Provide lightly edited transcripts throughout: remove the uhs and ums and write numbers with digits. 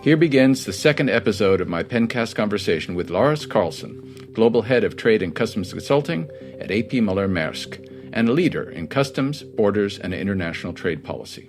Here begins the second episode of my Pencast conversation with Lars Karlsson, Global Head of Trade and Customs Consulting at AP Møller-Maersk, and a leader in customs, borders, and international trade policy.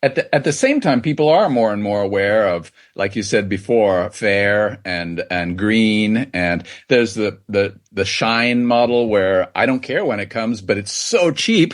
At the same time, people are more and more aware of, like you said before, fair and green, and there's the shine model where I don't care when it comes, but it's so cheap.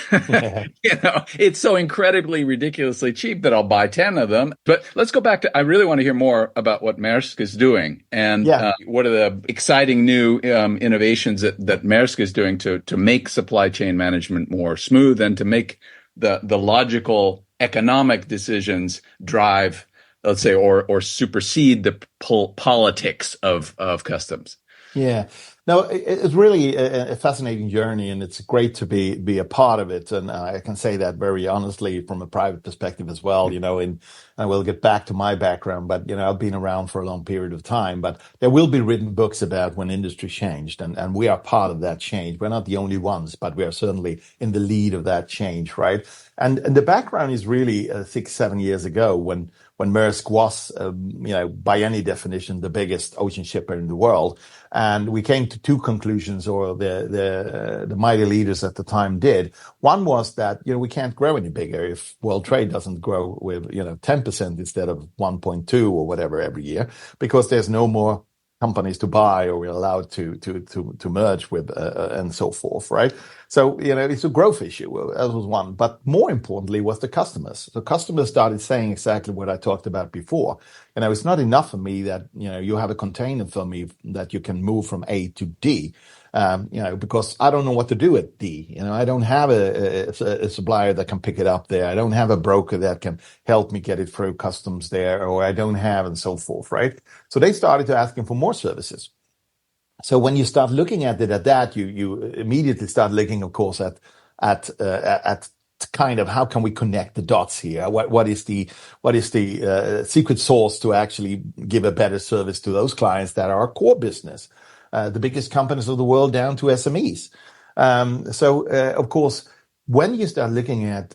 It's so incredibly ridiculously cheap that I'll buy 10 of them. But let's go back to, I really want to hear more about what Maersk is doing and what are the exciting new innovations that Maersk is doing to make supply chain management more smooth and to make the logical economic decisions drive, let's say, or supersede the politics of customs. Yeah. No, it's really a fascinating journey, and it's great to be a part of it. And I can say that very honestly from a private perspective as well, and I will get back to my background, but, I've been around for a long period of time, but there will be written books about when industry changed, and we are part of that change. We're not the only ones, but we are certainly in the lead of that change, right? And the background is really 6-7 years ago when Maersk was, by any definition, the biggest ocean shipper in the world. And we came to two conclusions, or the mighty leaders at the time did. One was that, we can't grow any bigger if world trade doesn't grow with, 10% instead of 1.2 or whatever every year, because there's no more companies to buy, or we're allowed to merge with, and so forth, right? So, it's a growth issue. That was one. But more importantly was the customers. So customers started saying exactly what I talked about before. It's not enough for me that, you have a container for me that you can move from A to D, because I don't know what to do at D. I don't have a supplier that can pick it up there. I don't have a broker that can help me get it through customs there, or I don't have, and so forth, right? So they started to asking for more services. So when you start looking at it at that, you immediately start looking, of course, at kind of how can we connect the dots here? What is the secret sauce to actually give a better service to those clients that are our core business, the biggest companies of the world down to SMEs. Of course, when you start looking at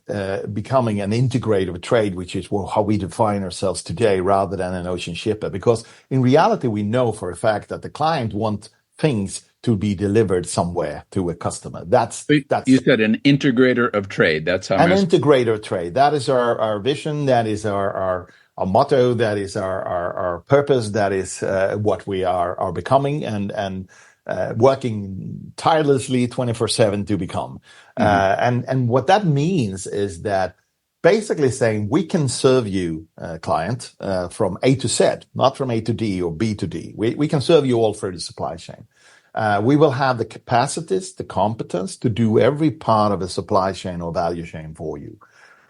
becoming an integrator of trade, which is how we define ourselves today, rather than an ocean shipper, because in reality, we know for a fact that the client wants things to be delivered somewhere to a customer. That's you said an integrator of trade. That's how an integrator of trade. That is our vision. That is our motto. That is our purpose. That is what we are becoming and working tirelessly 24/7 to become. And what that means is that basically saying we can serve you, client, from A to Z, not from A to D or B to D. We can serve you all through the supply chain. We will have the capacities, the competence to do every part of a supply chain or value chain for you.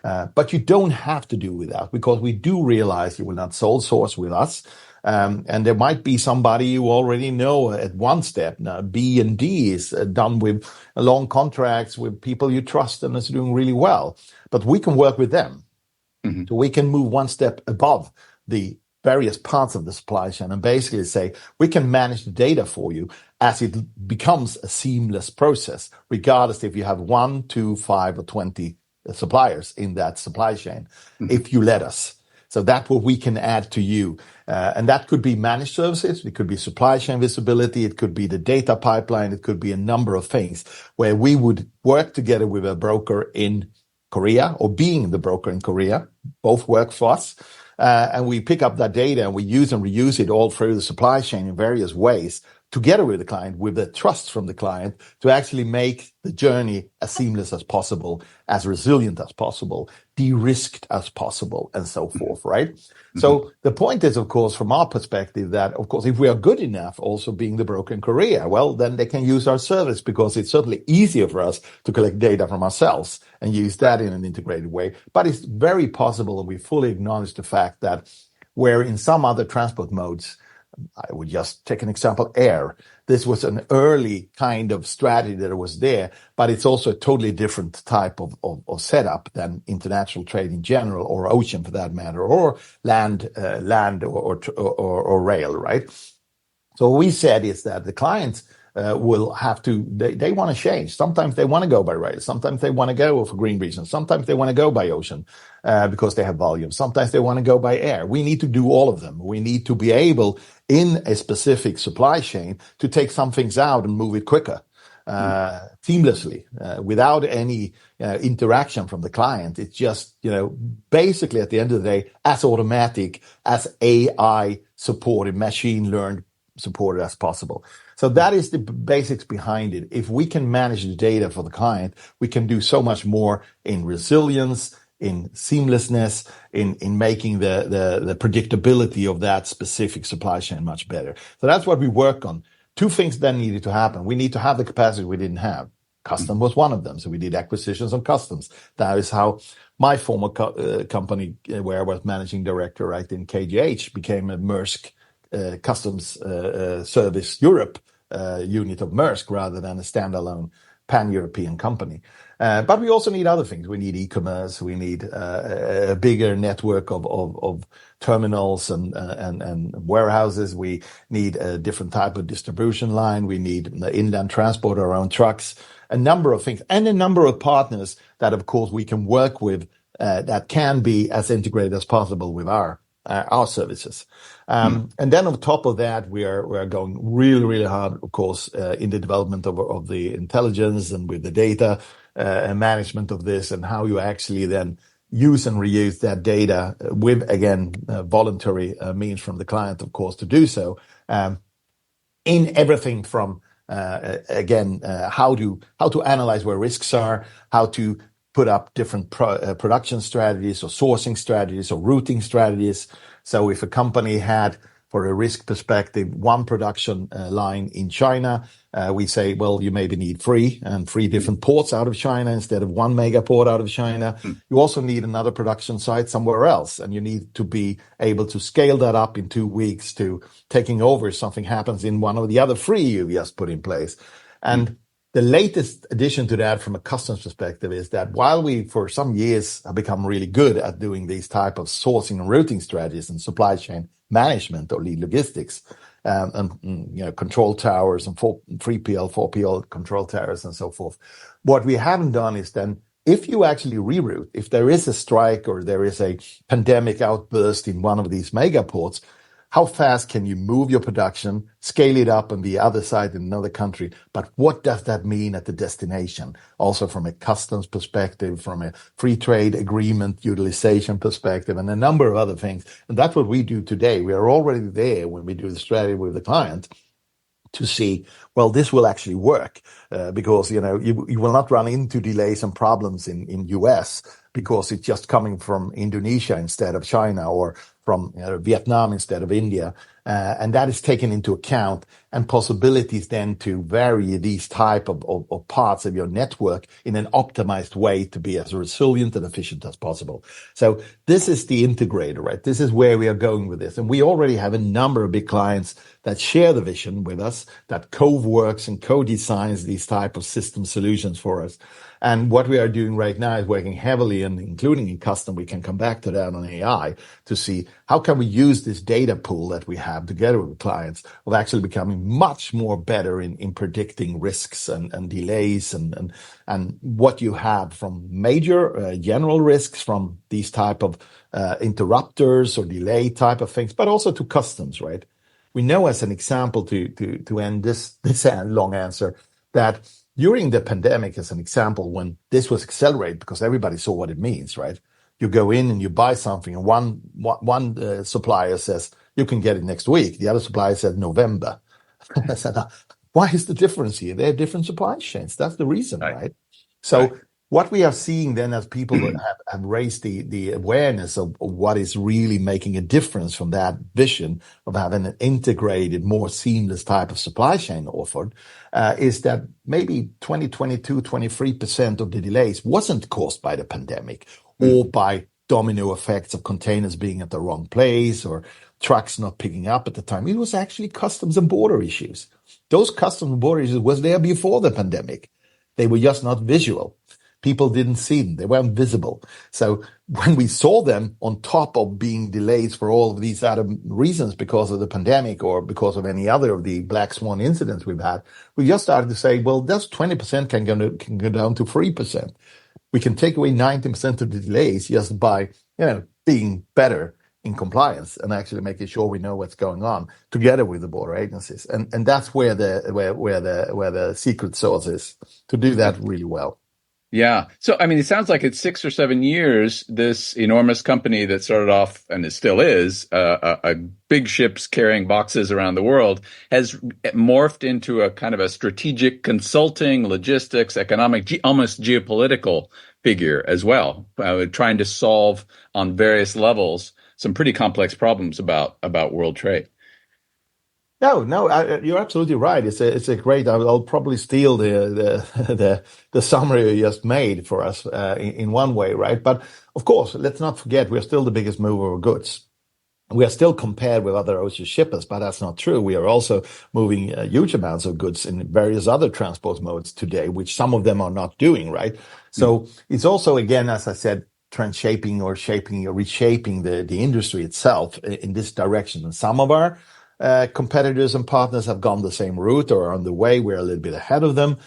But you don't have to do that, because we do realize you will not sole source with us. And there might be somebody you already know at one step. Now, B and D is done with long contracts with people you trust and is doing really well. But we can work with them. So we can move one step above the various parts of the supply chain and basically say, we can manage the data for you as it becomes a seamless process, regardless if you have 1, 2, 5, or 20 suppliers in that supply chain, if you let us. So that's what we can add to you. And that could be managed services. It could be supply chain visibility. It could be the data pipeline. It could be a number of things where we would work together with a broker in Korea, or being the broker in Korea. Both work for us. And we pick up that data and we use and reuse it all through the supply chain in various ways, together with the client, with the trust from the client, to actually make the journey as seamless as possible, as resilient as possible, de-risked as possible, and so forth, right? So the point is, of course, from our perspective, that, of course, if we are good enough also being the broker in Korea, well, then they can use our service, because it's certainly easier for us to collect data from ourselves and use that in an integrated way. But it's very possible, and we fully acknowledge the fact that where in some other transport modes, I would just take an example, air. This was an early kind of strategy that was there, but it's also a totally different type of setup than international trade in general, or ocean for that matter, or land or rail, right? So what we said is that the clients will have to, they want to change. Sometimes they want to go by rail. Sometimes they want to go for green reasons. Sometimes they want to go by ocean because they have volume. Sometimes they want to go by air. We need to do all of them. We need to be able, in a specific supply chain, to take some things out and move it quicker. Seamlessly, without any interaction from the client. It's just, basically at the end of the day, as automatic, as AI supported, machine learned supported as possible. So that is the basics behind it. If we can manage the data for the client, we can do so much more in resilience, in seamlessness, in making the predictability of that specific supply chain much better. So that's what we work on. Two things then needed to happen. We need to have the capacity we didn't have. Custom was one of them. So we did acquisitions on customs. That is how my former company, where I was managing director, right, in KGH, became a Maersk Customs Service Europe unit of Maersk rather than a standalone pan-European company. But we also need other things. We need e-commerce. We need a bigger network of terminals and warehouses. We need a different type of distribution line. We need inland transport, our own trucks, a number of things, and a number of partners that, of course, we can work with that can be as integrated as possible with our services. And then on top of that, we are going really, really hard, of course, in the development of the intelligence and with the data and management of this, and how you actually then use and reuse that data with, again, voluntary means from the client, of course, to do so, in everything from, how to analyze where risks are, how to put up different production strategies or sourcing strategies or routing strategies. So if a company had, for a risk perspective, one production line in China, we say, well, you maybe need three different ports out of China instead of one mega port out of China. You also need another production site somewhere else, and you need to be able to scale that up in 2 weeks to taking over if something happens in one of the other three you've just put in place. And the latest addition to that from a customs perspective is that while we for some years have become really good at doing these type of sourcing and routing strategies and supply chain management or lead logistics, and control towers and 3PL, 4PL control towers and so forth, what we haven't done is then, if you actually reroute, if there is a strike or there is a pandemic outburst in one of these mega ports, how fast can you move your production, scale it up on the other side in another country? But what does that mean at the destination? Also from a customs perspective, from a free trade agreement utilization perspective, and a number of other things. And that's what we do today. We are already there when we do the strategy with the client to see, well, this will actually work because, you will not run into delays and problems in US because it's just coming from Indonesia instead of China, or from Vietnam instead of India. And that is taken into account, and possibilities then to vary these type of parts of your network in an optimized way to be as resilient and efficient as possible. So this is the integrator, right? This is where we are going with this. And we already have a number of big clients that share the vision with us, that co-works and co-designs these type of system solutions for us. And what we are doing right now is working heavily, and including in custom, we can come back to that on AI, to see how can we use this data pool that we have together with clients of actually becoming much more better in predicting risks and delays and what you have from major general risks from these type of interrupters or delay type of things, but also to customs, right? We know, as an example, to end this long answer, that during the pandemic, as an example, when this was accelerated because everybody saw what it means, right? You go in and you buy something, and one supplier says you can get it next week. The other supplier said November. I said, why is the difference here? They're different supply chains. That's the reason, right? So what we are seeing then, as people have raised the awareness of what is really making a difference from that vision of having an integrated, more seamless type of supply chain offered, is that maybe 23% of the delays wasn't caused by the pandemic or by domino effects of containers being at the wrong place or trucks not picking up at the time. It was actually customs and border issues. Those customs and border issues was there before the pandemic. They were just not visual. People didn't see them. They weren't visible. So when we saw them on top of being delays for all of these other reasons because of the pandemic or because of any other of the black swan incidents we've had, we just started to say, well, that's 20% can go down to 3%. We can take away 90% of the delays just by, being better in compliance and actually making sure we know what's going on together with the border agencies. And that's where the secret sauce is, to do that really well. Yeah. So, I mean, it sounds like it's 6 or 7 years, this enormous company that started off, and it still is, a big ships carrying boxes around the world, has morphed into a kind of a strategic consulting, logistics, economic, almost geopolitical figure as well, trying to solve on various levels some pretty complex problems about world trade. No, you're absolutely right. It's a great. I'll probably steal the summary you just made for us in one way, right? But of course, let's not forget we're still the biggest mover of goods. We are still compared with other ocean shippers, but that's not true. We are also moving huge amounts of goods in various other transport modes today, which some of them are not doing, right? So it's also, again, as I said, reshaping the industry itself in this direction. And some of our competitors and partners have gone the same route or are on the way. We're a little bit ahead of them.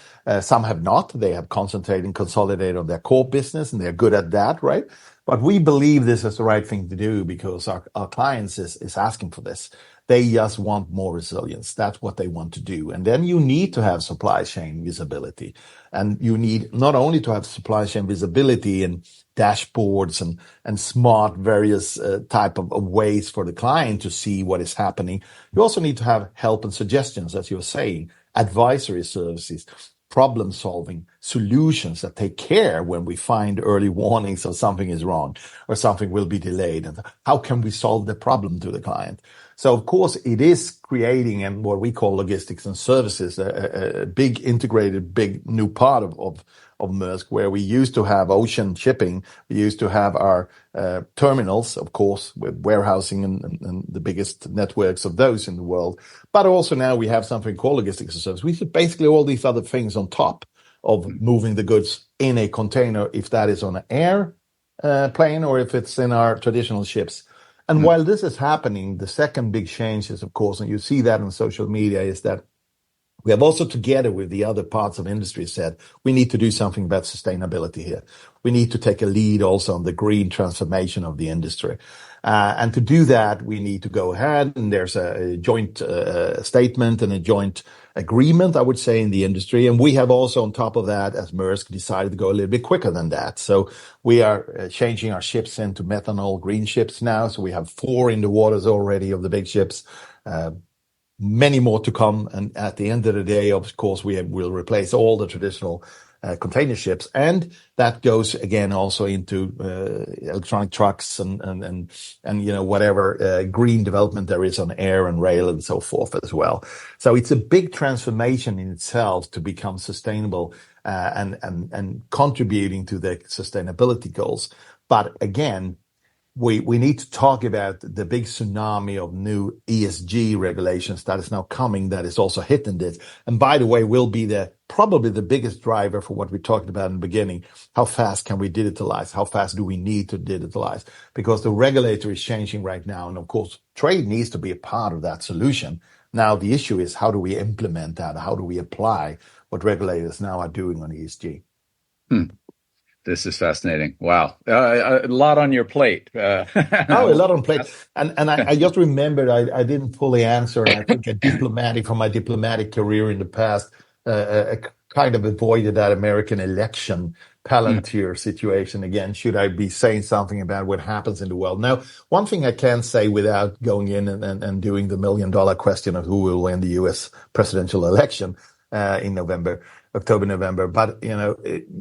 Some have not. They have concentrated and consolidated on their core business, and they're good at that, right? But we believe this is the right thing to do because our clients is asking for this. They just want more resilience. That's what they want to do. And then you need to have supply chain visibility. And you need not only to have supply chain visibility and dashboards and smart various type of ways for the client to see what is happening. You also need to have help and suggestions, as you were saying, advisory services, problem solving solutions that take care when we find early warnings of something is wrong or something will be delayed. And how can we solve the problem to the client? So, of course, it is creating and what we call logistics and services, a big integrated, big new part of Maersk, where we used to have ocean shipping. We used to have our terminals, of course, with warehousing and the biggest networks of those in the world. But also now we have something called logistics and services, which is basically all these other things on top of moving the goods in a container, if that is on an air plane or if it's in our traditional ships. And while this is happening, the second big change is, of course, and you see that on social media, is that we have also, together with the other parts of industry, said we need to do something about sustainability here. We need to take a lead also on the green transformation of the industry. And to do that, we need to go ahead, and there's a joint statement and a joint agreement, I would say, in the industry. And we have also, on top of that, as Maersk, decided to go a little bit quicker than that. So we are changing our ships into methanol green ships now. So we have 4 in the waters already of the big ships. Many more to come. And at the end of the day, of course, will replace all the traditional container ships. And that goes again also into electronic trucks and whatever green development there is on air and rail and so forth as well. So it's a big transformation in itself to become sustainable and contributing to the sustainability goals. But again, we need to talk about the big tsunami of new ESG regulations that is now coming, that is also hitting this. And by the way, will be probably the biggest driver for what we talked about in the beginning. How fast can we digitalize? How fast do we need to digitalize? Because the regulator is changing right now. And of course, trade needs to be a part of that solution. Now, the issue is, how do we implement that? How do we apply what regulators now are doing on ESG? This is fascinating. Wow. A lot on your plate. A lot on plate. And I just remembered I didn't fully answer. And I think from my diplomatic career in the past, kind of avoided that American election Palantir situation again. Should I be saying something about what happens in the world? Now, one thing I can say without going in and doing the $1 million question of who will win the U.S. presidential election in October, November. But,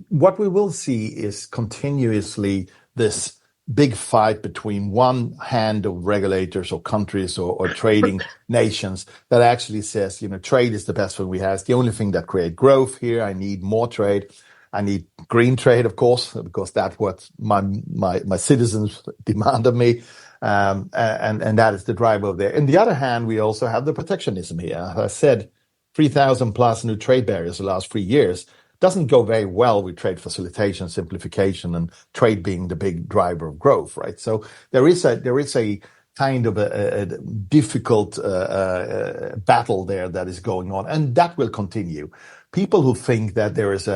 what we will see is continuously this big fight between one hand of regulators or countries or trading nations that actually says, trade is the best thing we have. It's the only thing that creates growth here. I need more trade. I need green trade, of course, because that's what my citizens demand of me. And that is the driver of there. On the other hand, we also have the protectionism here. As I said, 3,000 plus new trade barriers the last 3 years. doesn't go very well with trade facilitation, simplification, and trade being the big driver of growth, right? So there is a kind of a difficult battle there that is going on, and that will continue. People who think that there is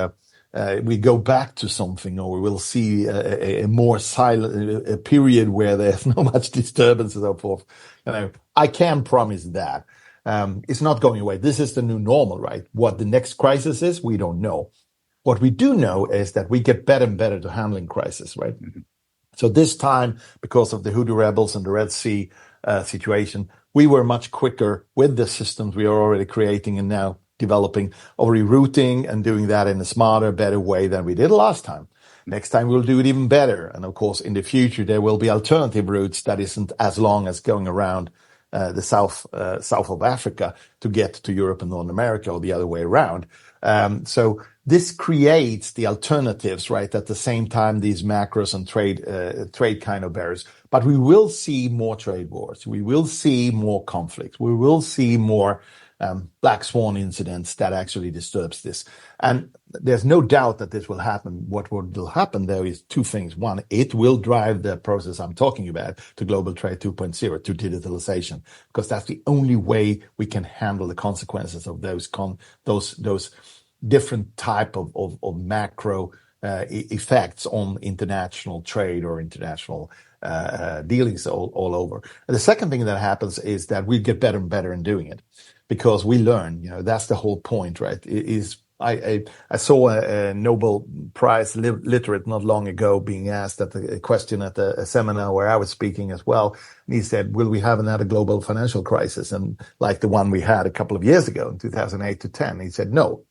we go back to something, or we will see a more silent a period where there's not much disturbance and so forth. I can promise that it's not going away. This is the new normal, right? What the next crisis is, we don't know. What we do know is that we get better and better to handling crisis, right? Mm-hmm. So this time, because of the Houthi rebels and the Red Sea situation, we were much quicker with the systems we are already creating and now developing of rerouting and doing that in a smarter, better way than we did last time. Next time we'll do it even better. And of course, in the future, there will be alternative routes that isn't as long as going around the south of Africa to get to Europe and North America, or the other way around. So this creates the alternatives, right? At the same time, these macros and trade kind of barriers. But we will see more trade wars. We will see more conflicts. We will see more black swan incidents that actually disturbs this. And there's no doubt that this will happen. What will happen, though, is two things. One, it will drive the process I'm talking about to global trade 2.0, to digitalization, because that's the only way we can handle the consequences of those different type of macro effects on international trade or international dealings all over. And the second thing that happens is that we get better and better in doing it, because we learn. That's the whole point, right? I saw a Nobel Prize literate not long ago being asked a question at a seminar where I was speaking as well. And he said, will we have another global financial crisis, and like the one we had a couple of years ago in 2008 to 10? He said, no.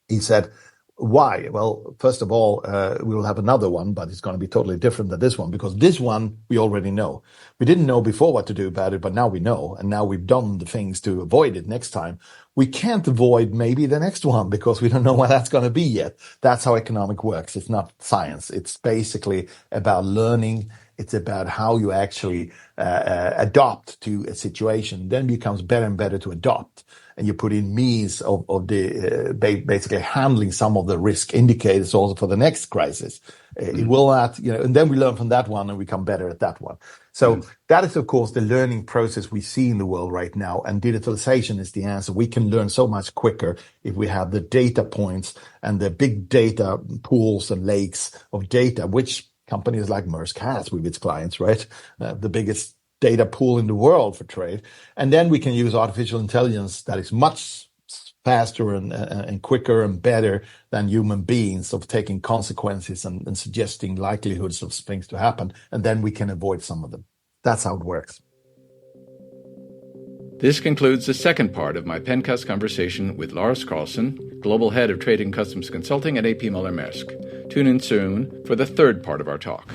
He said, why? Well, first of all, we will have another one, but it's going to be totally different than this one, because this one we already know. We didn't know before what to do about it, but now we know, and now we've done the things to avoid it next time. We can't avoid maybe the next one because we don't know what that's going to be yet. That's how economic works. It's not science. It's basically about learning. It's about how you actually adopt to a situation. Then it becomes better and better to adopt. And you put in means of the basically handling some of the risk indicators also for the next crisis. It will not, and then we learn from that one and we become better at that one. So that is, of course, the learning process we see in the world right now. And digitalization is the answer. We can learn so much quicker if we have the data points and the big data pools and lakes of data, which companies like Maersk has with its clients, right? The biggest data pool in the world for trade. And then we can use artificial intelligence that is much faster and quicker and better than human beings of taking consequences and suggesting likelihoods of things to happen. And then we can avoid some of them. That's how it works. This concludes the second part of my Pencast conversation with Lars Karlsson, Global Head of Trade and Customs Consulting at AP Møller-Maersk. Tune in soon for the third part of our talk.